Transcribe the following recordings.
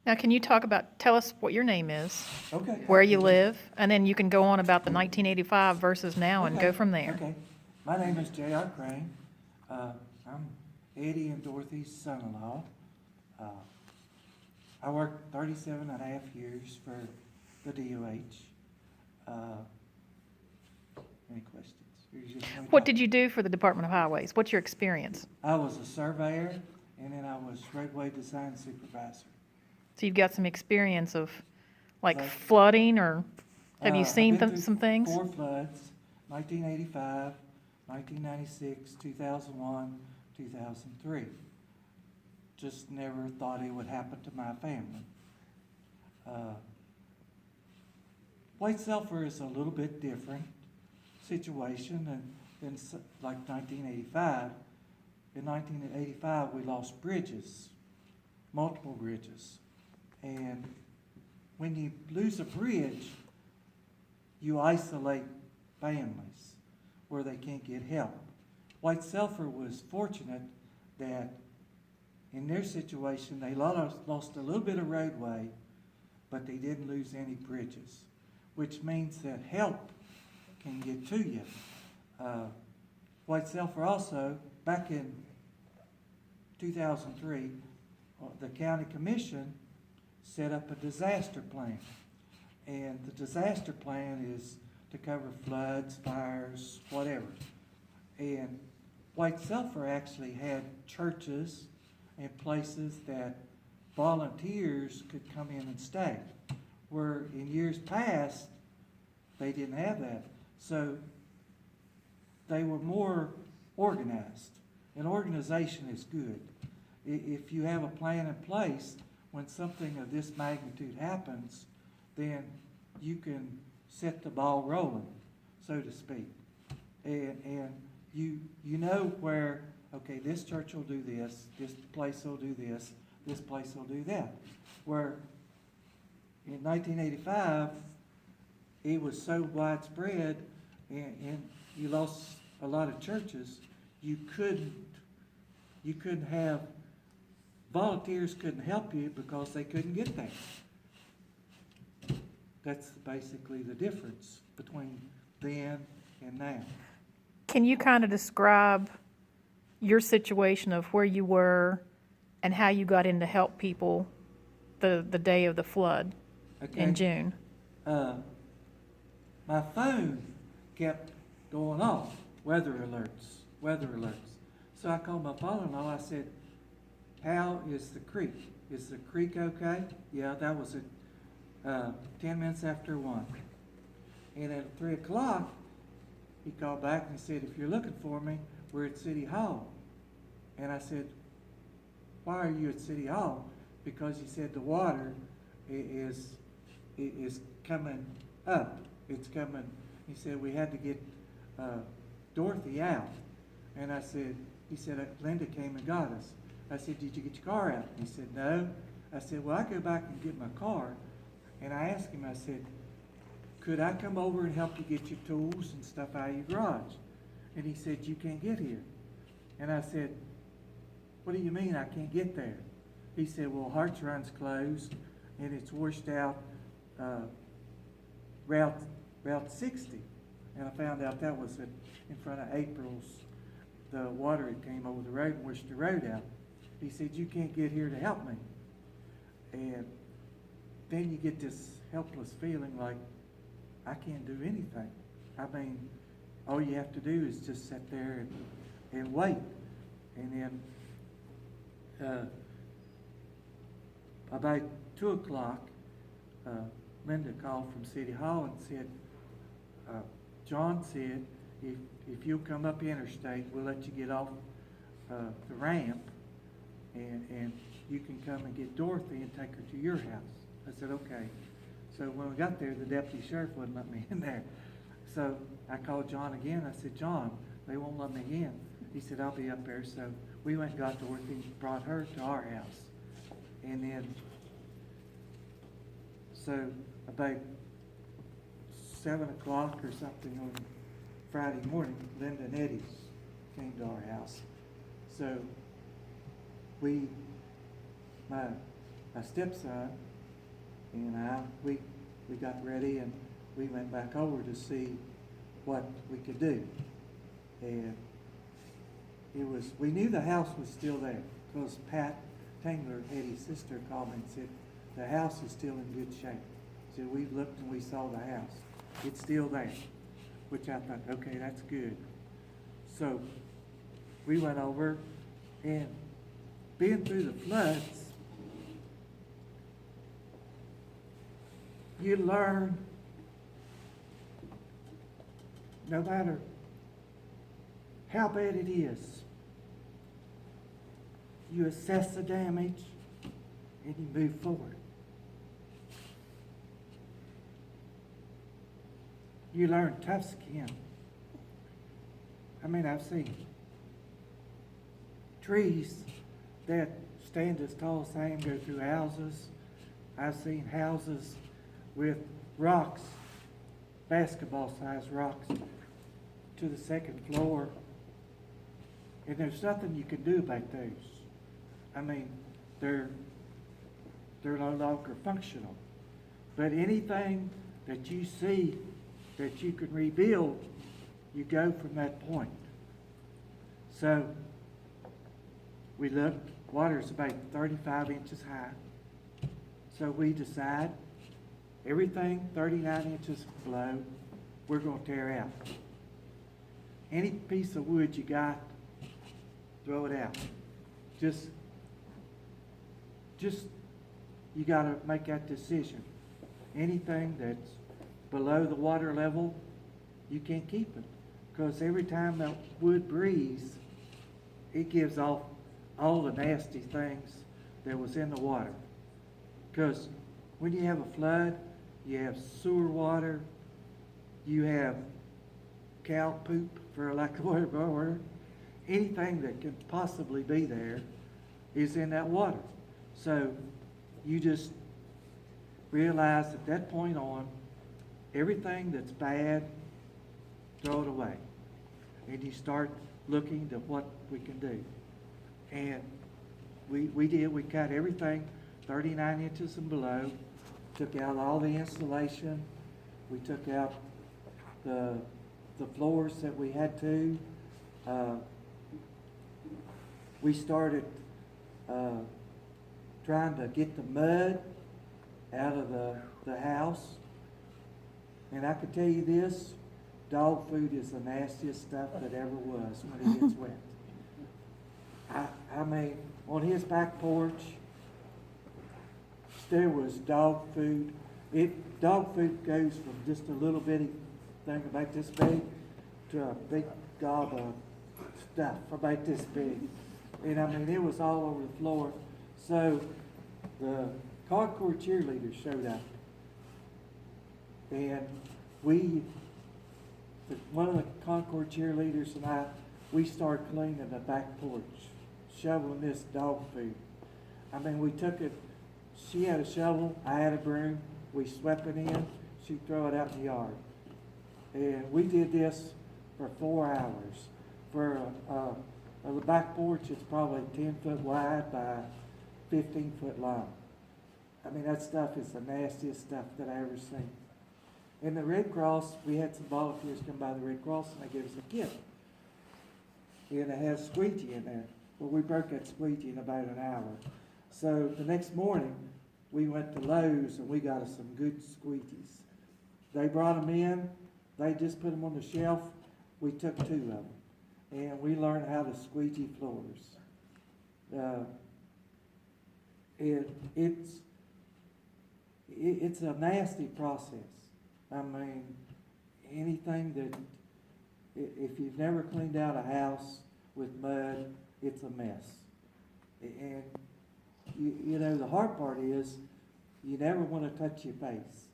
Now, can you tell us what your name is, Okay. where you live, and then you can go on about the 1985 versus now and go Okay, from there. Okay. My name is J.R. Crane. I'm Eddie and Dorothy's son-in-law. Uh, I worked 37 and a half years for the DOH. Any questions? Or you just wanna What talk? did you do for the Department of Highways? What's your experience? I was a surveyor, and then I was roadway design supervisor. So you've got some experience of like Right. flooding, or have you I've seen been through some things? 4 floods, 1985, 1996, 2001, 2003. Just never thought it would happen to my family. Uh, White Sulphur is a little bit different situation than like 1985. In 1985, we lost bridges, multiple bridges. And when you lose a bridge, you isolate families where they can't get help. White Sulphur was fortunate that in their situation, they lost a little bit of roadway, but they didn't lose any bridges, which means that help can get to you. White Sulphur also, back in 2003, the county commission set up a disaster plan. And the disaster plan is to cover floods, fires, whatever. And White Sulphur actually had churches and places that volunteers could come in and stay, where in years past, they didn't have that. So they were more organized. And organization is good. If you have a plan in place, when something of this magnitude happens, then you can set the ball rolling, so to speak. And you know where, okay, this church will do this place will do this place will do that. Where in 1985, it was so widespread and you lost a lot of churches, you couldn't have, volunteers couldn't help you because they couldn't get there. That's basically the difference between then and now. Can you kind of describe your situation of where you were and how you got in to help people the day of the flood in June? My phone kept going off, weather alerts. So I called my father-in-law, I said, how is the creek? Is the creek okay? Yeah, that was at 10 minutes after 1. And at 3 o'clock, he called back and he said, if you're looking for me, we're at City Hall. And I said, why are you at City Hall? Because he said the water is coming up. It's coming. He said we had to get Dorothy out. And I said, he said, Linda came and got us. I said, did you get your car out? He said, no. I said, well, I go back and get my car. And I asked him, I said, could I come over and help you get your tools and stuff out of your garage? And he said, you can't get here. And I said, what do you mean I can't get there? He said, well, Harts Run's closed and it's washed out Route 60. And I found out that was in front of April's, the water that came over the road and washed the road out. He said, you can't get here to help me. And then you get this helpless feeling like, I can't do anything. I mean, all you have to do is just sit there and wait. And then about 2 o'clock, Linda called from City Hall and said, John said, if you'll come up interstate, we'll let you get off the ramp and you can come and get Dorothy and take her to your house. I said, okay. So when we got there, the deputy sheriff wouldn't let me in there. So I called John again. I said, John, they won't let me in. He said, I'll be up there. So we went and got Dorothy and brought her to our house. And then, so about 7 o'clock or something on Friday morning, Linda and Eddie came to our house. So my my stepson and we got ready and we went back over to see what we could do. And we knew the house was still there because Pat Tangler had his sister call me and said, the house is still in good shape. He said, we looked and we saw the house. It's still there, which I thought, okay, that's good. So we went over and being through the floods, you learn no matter how bad it is, you assess the damage and you move forward. You learn tough skin. I mean, I've seen trees that stand as tall as I am go through houses. I've seen houses with rocks, basketball-sized rocks, to the second floor. And there's nothing you can do about those. I mean, they're no longer functional. But anything that you see that you can rebuild, you go from that point. So we looked, water's about 35 inches high. So we decide everything 39 inches below, we're going to tear out. Any piece of wood you got, throw it out. Just you got to make that decision. Anything that's below the water level, you can't keep it. Because every time that wood breathes, it gives off all the nasty things that was in the water. Because when you have a flood, you have sewer water, you have cow poop, for lack of a better word. Anything that could possibly be there is in that water. So you just realize at that point on, everything that's bad, throw it away. And you start looking to what we can do. And we did. We cut everything 39 inches and below, took out all the insulation. We took out the floors that we had to. We started trying to get the mud out of the house. And I can tell you this, dog food is the nastiest stuff that ever was when it gets wet. I mean, on his back porch, there was dog food. Dog food goes from just a little bitty thing about this big to a big gob of stuff about this big. And I mean, it was all over the floor. So the Concord cheerleaders showed up. And one of the Concord cheerleaders and I, we started cleaning the back porch, shoveling this dog food. I mean, we took it, she had a shovel, I had a broom, we swept it in, she'd throw it out in the yard. And we did this for 4 hours. For the back porch, it's probably 10 foot wide by 15 foot long. I mean, that stuff is the nastiest stuff that I ever seen. In the Red Cross, we had some volunteers come by the Red Cross and they gave us a kit. And it has squeegee in there. Well, we broke that squeegee in about an hour. So the next morning, we went to Lowe's and we got us some good squeegees. They brought them in. They just put them on the shelf. We took 2 of them. And we learned how to squeegee floors. It's a nasty process. I mean, anything that, if you've never cleaned out a house with mud, it's a mess. And, you know, the hard part is you never want to touch your face.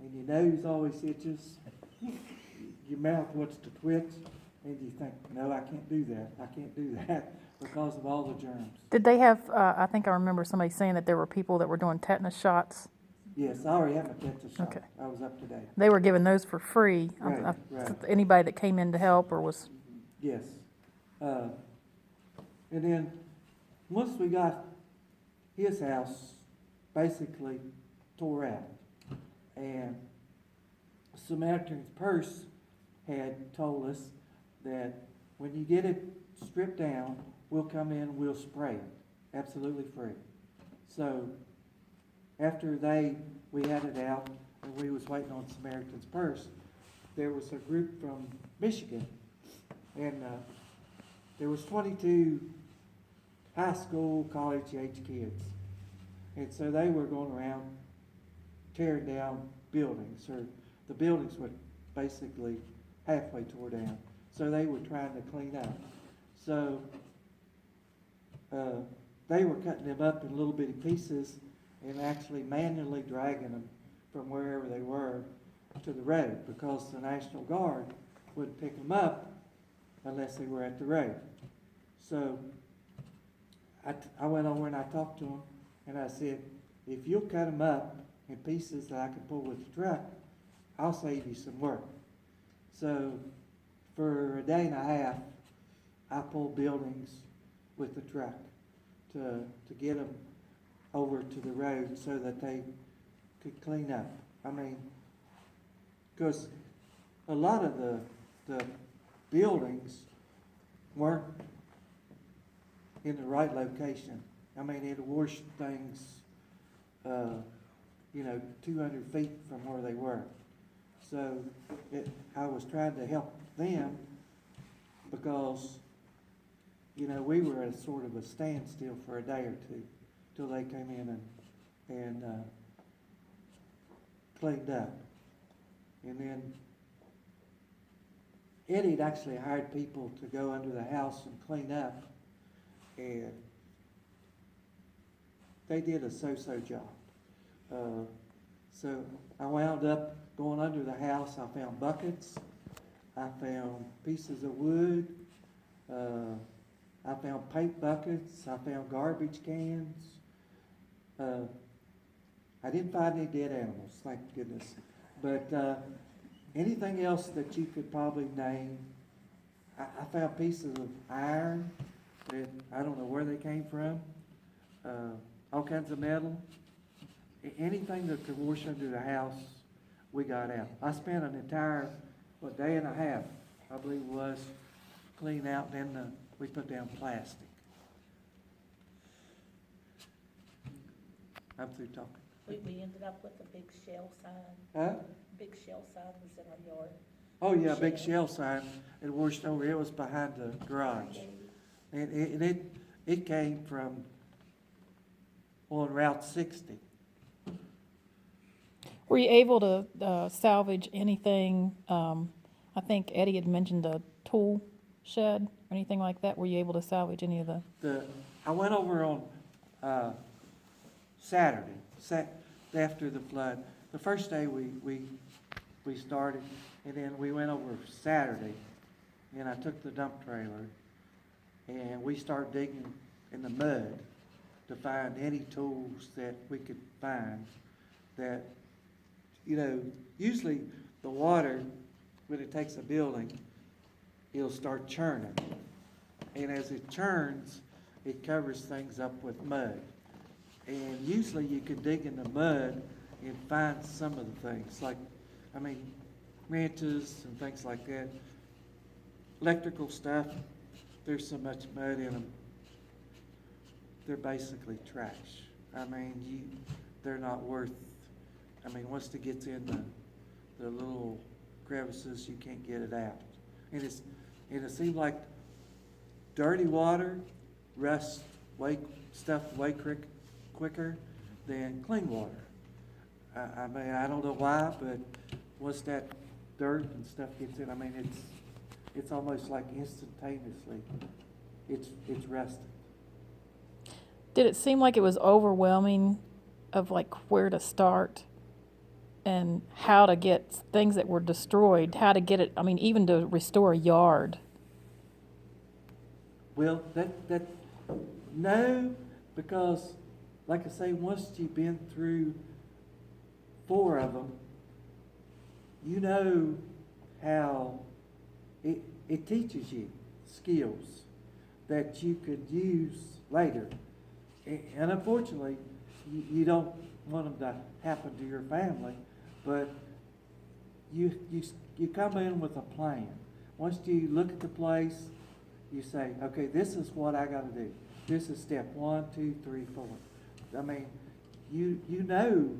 And your nose always itches. Your mouth wants to twitch. And you think, no, I can't do that. I can't do that because of all the germs. Did they have, I think I remember somebody saying that there were people that were doing tetanus shots. Yes, I already have my tetanus shot. Okay. I was up to date. They were giving those for free. Right. Anybody that came in to help or was... Yes. And then once we got his house basically tore out. And Samaritan's Purse had told us that when you get it stripped down, we'll come in, we'll spray it, absolutely free. So after we had it out and we was waiting on Samaritan's Purse, there was a group from Michigan, and there was 22 high school, college-age kids. And so they were going around tearing down buildings, or the buildings were basically halfway tore down. So they were trying to clean up. So they were cutting them up in little bitty pieces and actually manually dragging them from wherever they were to the road, because the National Guard wouldn't pick them up unless they were at the road. So I went over and I talked to them, and I said, if you'll cut them up in pieces that I can pull with the truck, I'll save you some work. So for a day and a half, I pulled buildings with the truck to get them over to the road so that they could clean up. I mean, because a lot of the buildings weren't in the right location. I mean, it washed things, 200 feet from where they were. So I was trying to help them because, we were at sort of a standstill for a day or two till they came in and cleaned up. And then Eddie had actually hired people to go under the house and clean up, and they did a so-so job. So I wound up going under the house. I found buckets. I found pieces of wood. I found paint buckets. I found garbage cans. I didn't find any dead animals, thank goodness. But anything else that you could probably name, I found pieces of iron that I don't know where they came from. All kinds of metal. Anything that could wash under the house, we got out. I spent an entire day and a half, I believe it was, clean out, and then we put down plastic. I'm through talking. We ended up with a big shell sign. Huh? Big shell sign was in our yard. Oh yeah, big shell sign. It washed over. It was behind the garage. And it came from on Route 60. Were you able to salvage anything? I think Eddie had mentioned a tool shed or anything like that. Were you able to salvage any of the? I went over on Saturday, after the flood. The first day we started, and then we went over Saturday, and I took the dump trailer, and we started digging in the mud to find any tools that we could find that, usually the water, when it takes a building, it'll start churning. And as it churns, it covers things up with mud. And usually you can dig in the mud and find some of the things, wrenches and things like that. Electrical stuff, there's so much mud in them, they're basically trash. They're not worth, once it gets in the little crevices, you can't get it out. And it seems like dirty water rusts stuff way quicker than clean water. I don't know why, but once that dirt and stuff gets in, it's almost like instantaneously it's rusted. Did it seem like it was overwhelming of where to start and how to get things that were destroyed, how to get it, even to restore a yard? Well, no, because like I say, once you've been through 4 of them, you know how it teaches you skills that you could use later. And unfortunately, you don't want them to happen to your family, but you come in with a plan. Once you look at the place, you say, okay, this is what I gotta do. This is step 1, 2, 3, 4. I mean, you know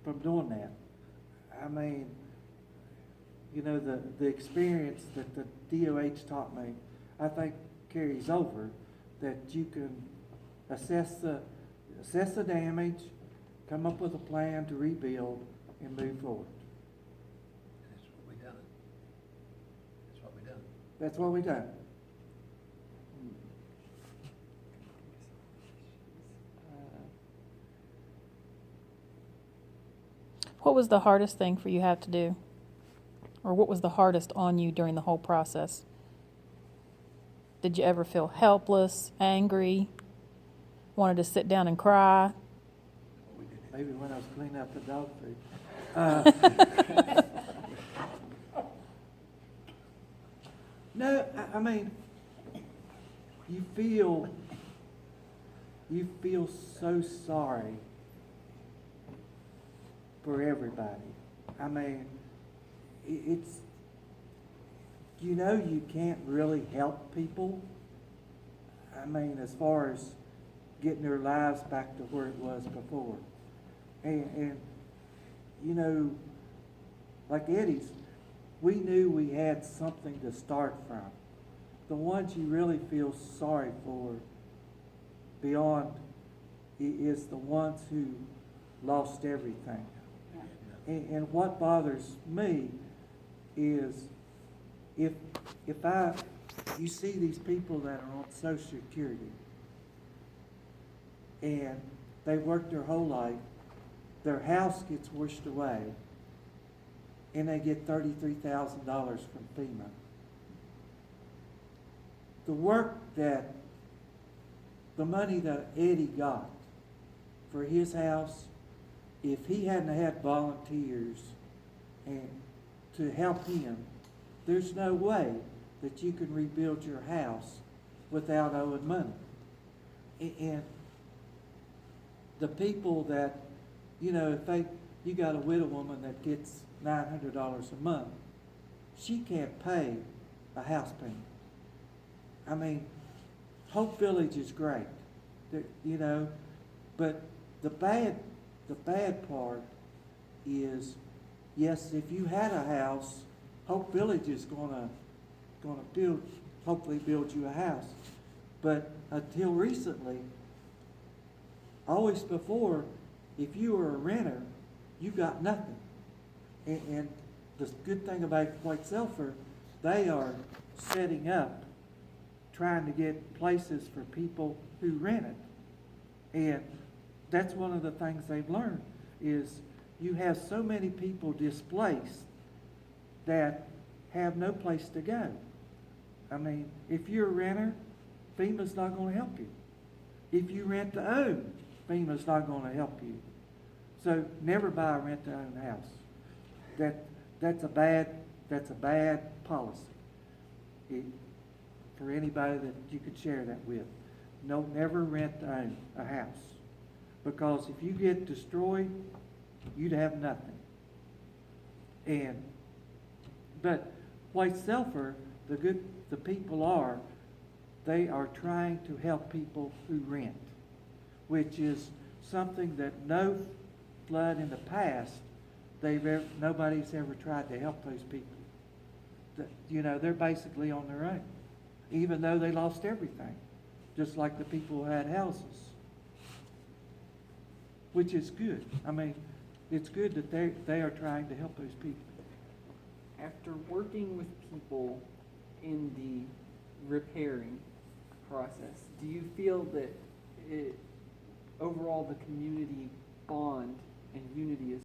from doing that. I mean, you know, the experience that the DOH taught me, I think carries over, that you can assess the damage, come up with a plan to rebuild, and move forward. That's what we done. That's what we done. That's what we done. What was the hardest thing for you have to do? Or what was the hardest on you during the whole process? Did you ever feel helpless, angry, wanted to sit down and cry? We did it. Maybe when I was cleaning up the dog food. No, I mean, you feel so sorry for everybody. I mean, it's, you know, you can't really help people. I mean, as far as getting their lives back to where it was before. And you know, like Eddie's, we knew we had something to start from. The ones you really feel sorry for beyond is the ones who lost everything. And what bothers me is if you see these people that are on Social Security and they worked their whole life, their house gets washed away, and they get $33,000 from FEMA. The money that Eddie got for his house, if he hadn't had volunteers and to help him, there's no way that you can rebuild your house without owing money. And the people that, you know, you got a widow woman that gets $900 a month, she can't pay a house payment. I mean, Hope Village is great, you know, but the bad part is, yes, if you had a house, Hope Village is gonna hopefully build you a house. But until recently, always before, if you were a renter, you got nothing. And the good thing about White Sulphur, they are setting up, trying to get places for people who rent it. And that's one of the things they've learned is you have so many people displaced that have no place to go. I mean, if you're a renter, FEMA's not going to help you. If you rent to own, FEMA's not going to help you. So never buy a rent to own house. That's a bad policy. For anybody that you could share that with. No, never rent to own a house. Because if you get destroyed, you'd have nothing. But White Sulphur, the people they are trying to help people who rent, which is something that no flood in the past, nobody's ever tried to help those people. You know, they're basically on their own, even though they lost everything, just like the people who had houses. Which is good. I mean, it's good that they are trying to help those people. After working with people in the repairing process, do you feel that overall the community bond and unity is